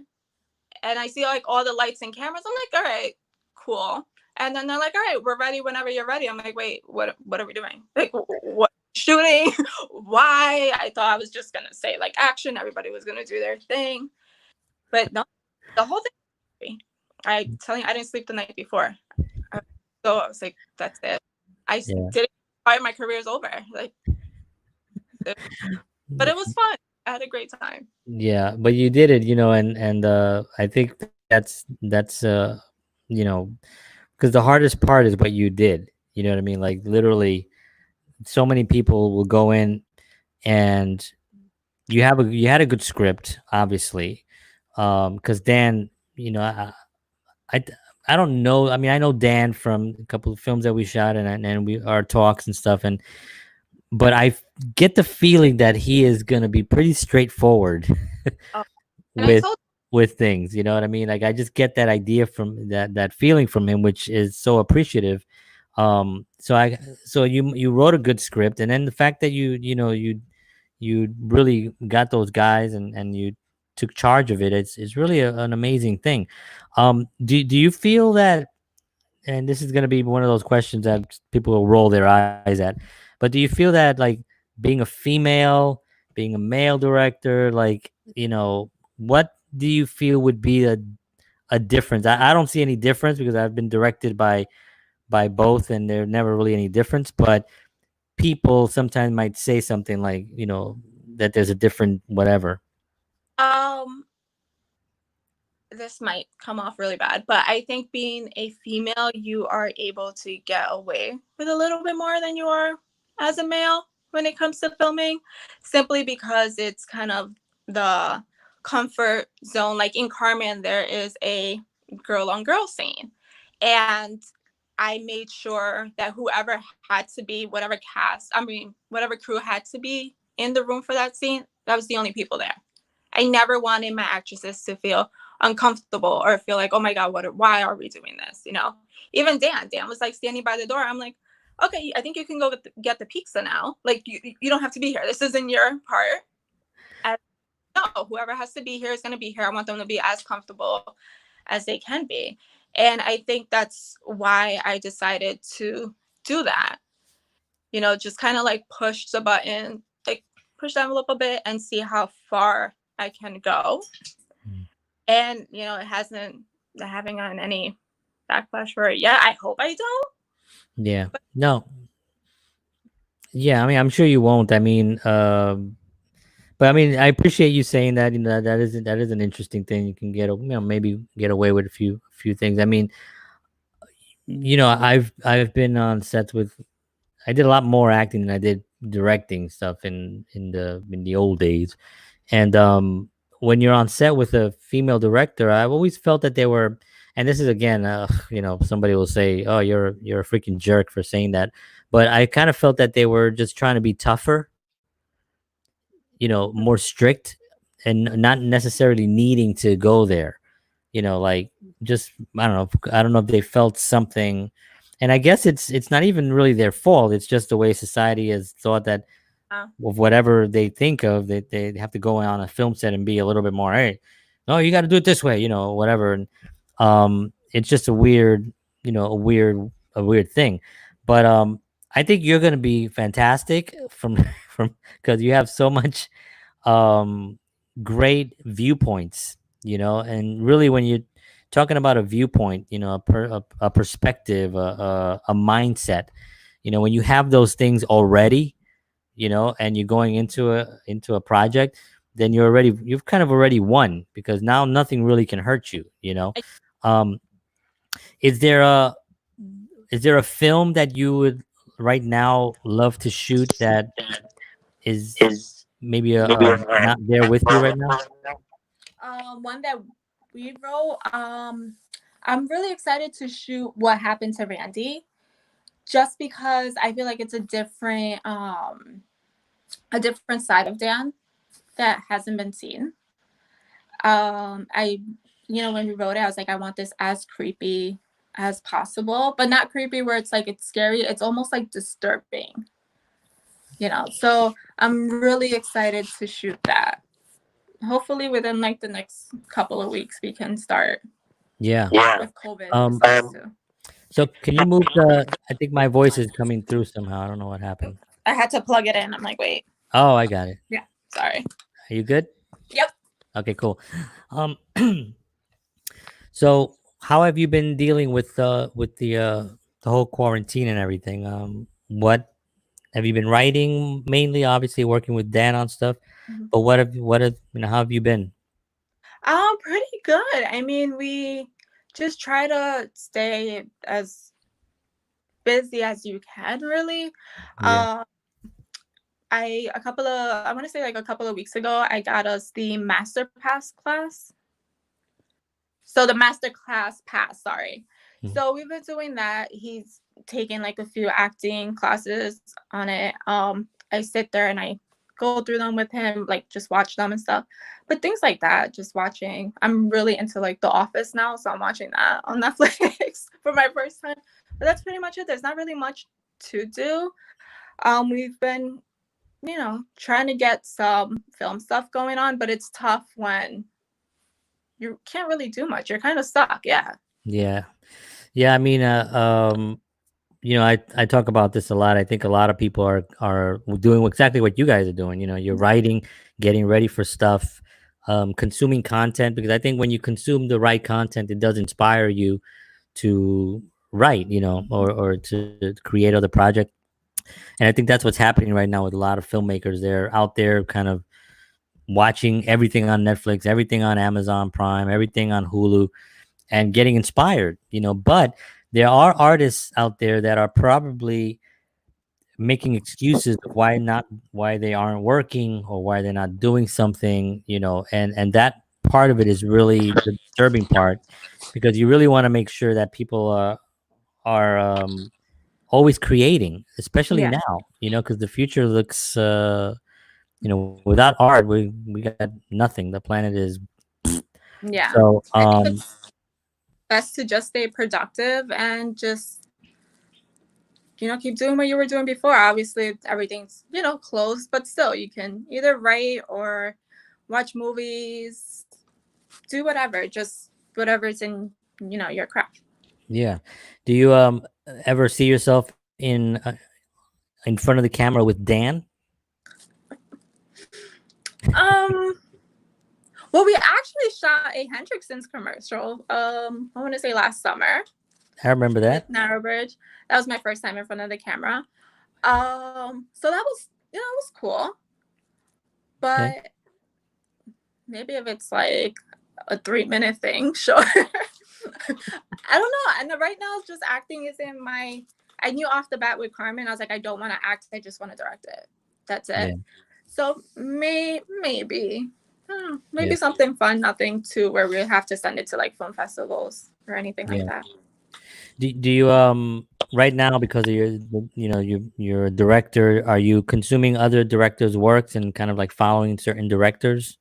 and I see like all the lights and cameras. I'm like, all right, cool. And then they're like, all right, we're ready whenever you're ready. I'm like, wait, what are we doing? Like, what shooting? Why? I thought I was just gonna say like action. Everybody was gonna do their thing, but no, the whole thing. I tell you, I didn't sleep the night before. So I was like, that's it. I Yeah. didn't. My career's over. Like, but it was fun. I had a great time. Yeah, but you did it, and I think that's you know, because the hardest part is what you did. You know what I mean? Like literally, so many people will go in and you had a good script, obviously, because Dan, I I don't know. I mean, I know Dan from a couple of films that we shot and we our talks and stuff, but I get the feeling that he is gonna be pretty straightforward Oh, and I with told things. You know what I mean? Like I just get that idea from that feeling from him, which is so appreciative. So you wrote a good script, and then the fact that you really got those guys and you took charge of it. It's really an amazing thing. Do you feel that? And this is going to be one of those questions that people will roll their eyes at. But do you feel that like being a female, being a male director, like what do you feel would be a difference? I don't see any difference because I've been directed by both, and there's never really any difference. But people sometimes might say something like that there's a different whatever. um this might come off really bad, but I think being a female, you are able to get away with a little bit more than you are as a male when it comes to filming, simply because it's kind of the comfort zone. Like in Carmen, there is a girl on girl scene. And I made sure that whoever had to be, whatever cast, I mean, whatever crew had to be in the room for that scene, that was the only people there. I never wanted my actresses to feel uncomfortable or feel like, oh my God, why are we doing this? Even Dan was like standing by the door. I'm like, okay, I think you can go get the pizza now. Like, you don't have to be here. This isn't your part. And no, whoever has to be here is going to be here. I want them to be as comfortable as they can be. And I think that's why I decided to do that. Just kind of like push the button, like push the envelope a bit and see how far I can go. And it hasn't I haven't gotten any backlash for it yet. I hope I don't. Yeah. No. Yeah. I mean, I'm sure you won't. I mean, but I mean, I appreciate you saying that. That is an interesting thing. You can maybe get away with a few things. I mean, I've been on sets with. I did a lot more acting than I did directing stuff in the old days. And when you're on set with a female director, I've always felt that they were. And this is again, somebody will say, "Oh, you're a freaking jerk for saying that," but I kind of felt that they were just trying to be tougher, more strict, and not necessarily needing to go there. Like just I don't know if they felt something, and I guess it's not even really their fault. It's just the way society has thought that Uh, of whatever they think of that they have to go on a film set and be a little bit more, hey, no, you got to do it this way, whatever. And it's just a weird thing. But I think you're going to be fantastic from because you have so much um great viewpoints, and really when you're talking about a viewpoint, a perspective, a mindset, when you have those things already, and you're going into a project, then you've kind of already won because now nothing really can hurt you. I, um is there a film that you would right now love to shoot that is maybe not there with you right now? one that we wrote. I'm really excited to shoot What Happened to Randy, just because I feel like it's a different side of Dan that hasn't been seen. I when we wrote it, I was like, I want this as creepy as possible, but not creepy where it's like it's scary. It's almost like disturbing. So I'm really excited to shoot that. Hopefully within like the next couple of weeks we can start Yeah. with COVID um stuff too. So can you move the? I think my voice is coming through somehow. I don't know what happened. I had to plug it in. I'm like, wait. Oh, I got it. Yeah. Sorry. Are you good? Yep. Okay, cool. Um, so how have you been dealing with the whole quarantine and everything? What have you been writing mainly? Obviously, working with Dan on stuff. Mhm. But what have how have you been? Pretty good. I mean, we just try to stay as busy as you can, really. Yeah. Uh, I want to say like a couple of weeks ago, I got us the Master Pass class. So the Master Class Pass, sorry. Mhm. So we've been doing that. He's taken like a few acting classes on it. I sit there and I go through them with him, like just watch them and stuff. But things like that, just watching. I'm really into like The Office now, so I'm watching that on Netflix for my first time. But that's pretty much it. There's not really much to do. We've been, trying to get some film stuff going on, but it's tough when you can't really do much. You're kind of stuck. Yeah. Yeah. Yeah. I mean, I talk about this a lot. I think a lot of people are doing exactly what you guys are doing. You're writing, getting ready for stuff, consuming content, because I think when you consume the right content, it does inspire you to write, or to create other projects. And I think that's what's happening right now with a lot of filmmakers. They're out there kind of watching everything on Netflix, everything on Amazon Prime, everything on Hulu, and getting inspired. But there are artists out there that are probably making excuses of why they aren't working or why they're not doing something, and that part of it is really the disturbing part, because you really want to make sure that people are always creating, especially Yeah. now, because the future looks without art, we got nothing. The planet is Yeah. so I think it's best to just stay productive and just, keep doing what you were doing before. Obviously, everything's, closed, but still, you can either write or watch movies, do whatever, just whatever's in, your craft. yeah. Do you ever see yourself in front of the camera with Dan? Um, well, we actually shot a Hendrickson's commercial, I want to say last summer I remember with that. Narrowbridge. That was my first time in front of the camera. So that was, it was cool. Okay. But maybe if it's like a 3 minute thing, sure. I don't know. And right now, just acting isn't my. I knew off the bat with Carmen, I was like, I don't want to act. I just want to direct it. That's Yeah. it. So maybe, Yeah. maybe something fun. Nothing to where we have to send it to like film festivals or anything like Yeah. that. Do you right now, because of you're a director, are you consuming other directors' works and kind of like following certain directors?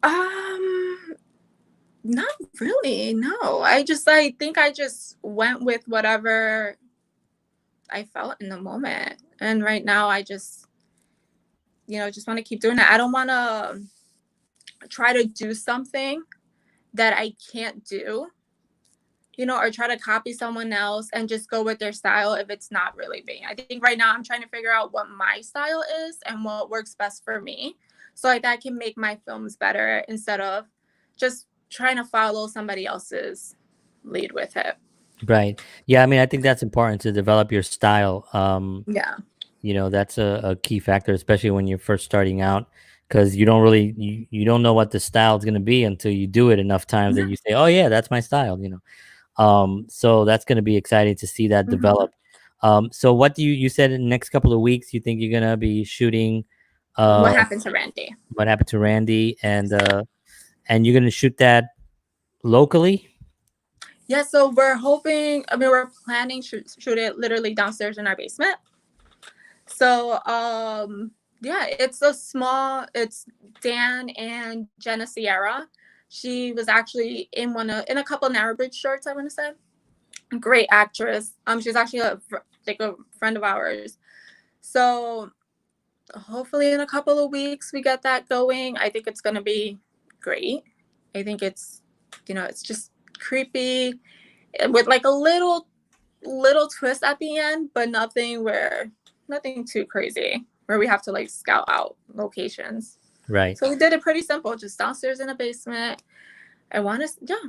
Um, Not really. No, I think I just went with whatever I felt in the moment, and right now I just just want to keep doing it. I don't want to try to do something that I can't do, or try to copy someone else and just go with their style if it's not really me. I think right now I'm trying to figure out what my style is and what works best for me, so like that can make my films better instead of just trying to follow somebody else's lead with it. Right. Yeah. I mean, I think that's important to develop your style. Yeah. That's a key factor, especially when you're first starting out, because you don't really you don't know what the style is going to be until you do it enough times that Yeah. you say, oh yeah, that's my style. So that's going to be exciting to see that Mhm. develop. So what do you said in the next couple of weeks you think you're going to be shooting uh What happened to Randy? What Happened to Randy, and you're going to shoot that locally? Yeah, so we're hoping. I mean, we're planning to shoot it literally downstairs in our basement. So, yeah, it's Dan and Jenna Sierra. She was actually in a couple Narrowbridge shorts, I want to say. Great actress. She's actually like a friend of ours. So hopefully in a couple of weeks we get that going. I think it's gonna be great. I think it's just creepy with like a little twist at the end, but nothing too crazy where we have to like scout out locations. Right. So we did it pretty simple, just downstairs in a basement. I want to, yeah,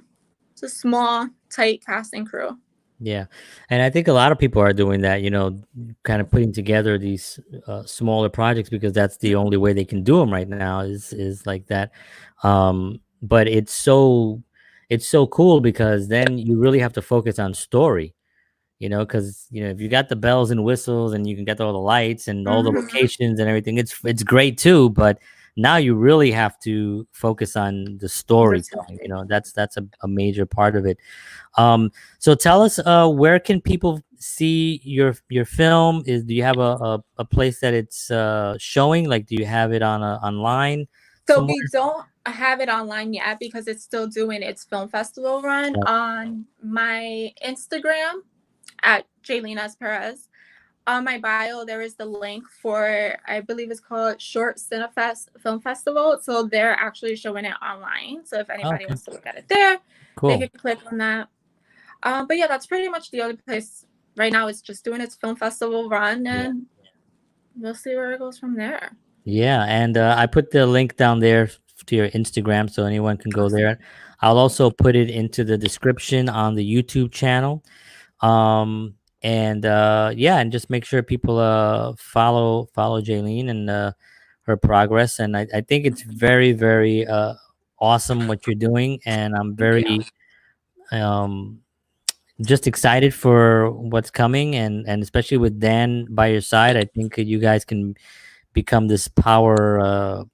it's a small, tight casting crew. Yeah, and I think a lot of people are doing that. Kind of putting together these smaller projects because that's the only way they can do them right now. Is like that. But it's so cool because then you really have to focus on story. Because if you got the bells and whistles and you can get all the lights and all the Mm-hmm. locations and everything, it's great too. But now you really have to focus on the storytelling. That's a major part of it. So tell us, where can people see your film? Do you have a place that it's showing? Like, do you have it online So somewhere? we don't have it online yet because it's still doing its film festival run. Yeah. On my Instagram at Jayleen S Perez, on my bio there is the link for, I believe it's called Short Cinefest Film Festival. So they're actually showing it online. So if anybody Okay. wants to look at it there, they Cool. can click on that. But yeah, that's pretty much the only place right now. It's just doing its film festival run, Yeah. and we'll see where it goes from there. Yeah, and I put the link down there to your Instagram so anyone can go Awesome. there. I'll also put it into the description on the YouTube channel. And yeah, and just make sure people follow Jayleen and her progress. And I think it's very, very awesome what you're doing, and I'm Thank you. very um just excited for what's coming, and especially with Dan by your side, I think you guys can become this power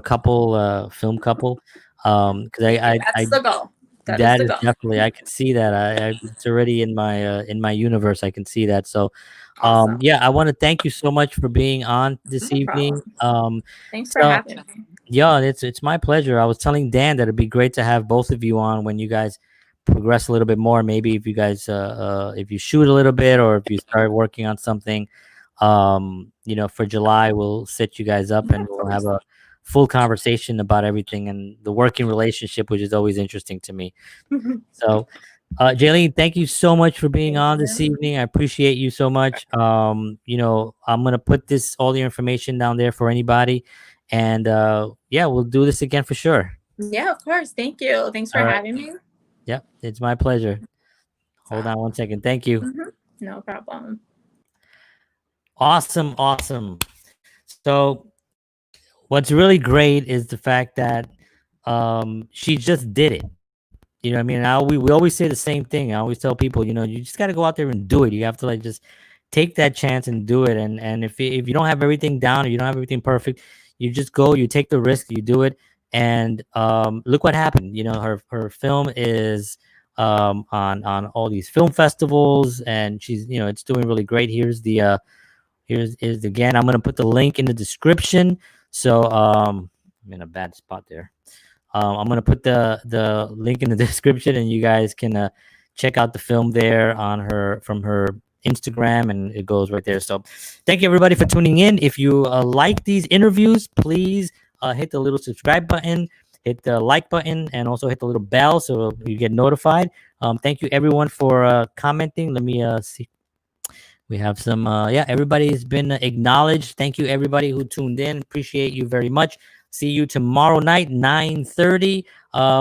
couple, film couple. Because Thank you. I That's the goal. That is that the is goal. definitely, I can see that. It's already in my universe. I can see that. So, Awesome. yeah, I want to thank you so much for being on this No evening. problem. Thanks for So having me. yeah, it's my pleasure. I was telling Dan that it'd be great to have both of you on when you guys progress a little bit more. Maybe if you guys if you shoot a little bit or if you start working on something, for July we'll set you guys up Yeah, and of we'll have course. a full conversation about everything and the working relationship, which is always interesting to me. So, Jayleen, thank you so much for being Thank on this you. evening. I appreciate you so much. I'm gonna put all the information down there for anybody, and yeah, we'll do this again for sure. Yeah, of course. Thank you. Thanks for All right. having me. Yep, it's my pleasure. So, Hold on one second. Thank you. no problem. Awesome, awesome. So, what's really great is the fact that she just did it. You know what I mean? We always say the same thing. I always tell people, you just got to go out there and do it. You have to like just take that chance and do it. And if you don't have everything down or you don't have everything perfect, you just go, you take the risk, you do it. And look what happened. Her film is on all these film festivals, and she's it's doing really great. Here's again. I'm gonna put the link in the description. So I'm in a bad spot there. I'm gonna put the link in the description, and you guys can check out the film there from her Instagram, and it goes right there. So, thank you everybody for tuning in. If you like these interviews, please hit the little subscribe button, hit the like button, and also hit the little bell so you get notified. Thank you everyone for commenting. Let me see. We have some, yeah, everybody's been acknowledged. Thank you, everybody who tuned in. Appreciate you very much. See you tomorrow night, 9:30,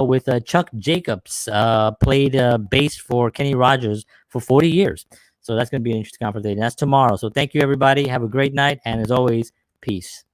with Chuck Jacobs, played bass for Kenny Rogers for 40 years. So that's going to be an interesting conversation. That's tomorrow. So thank you, everybody. Have a great night. And as always, peace.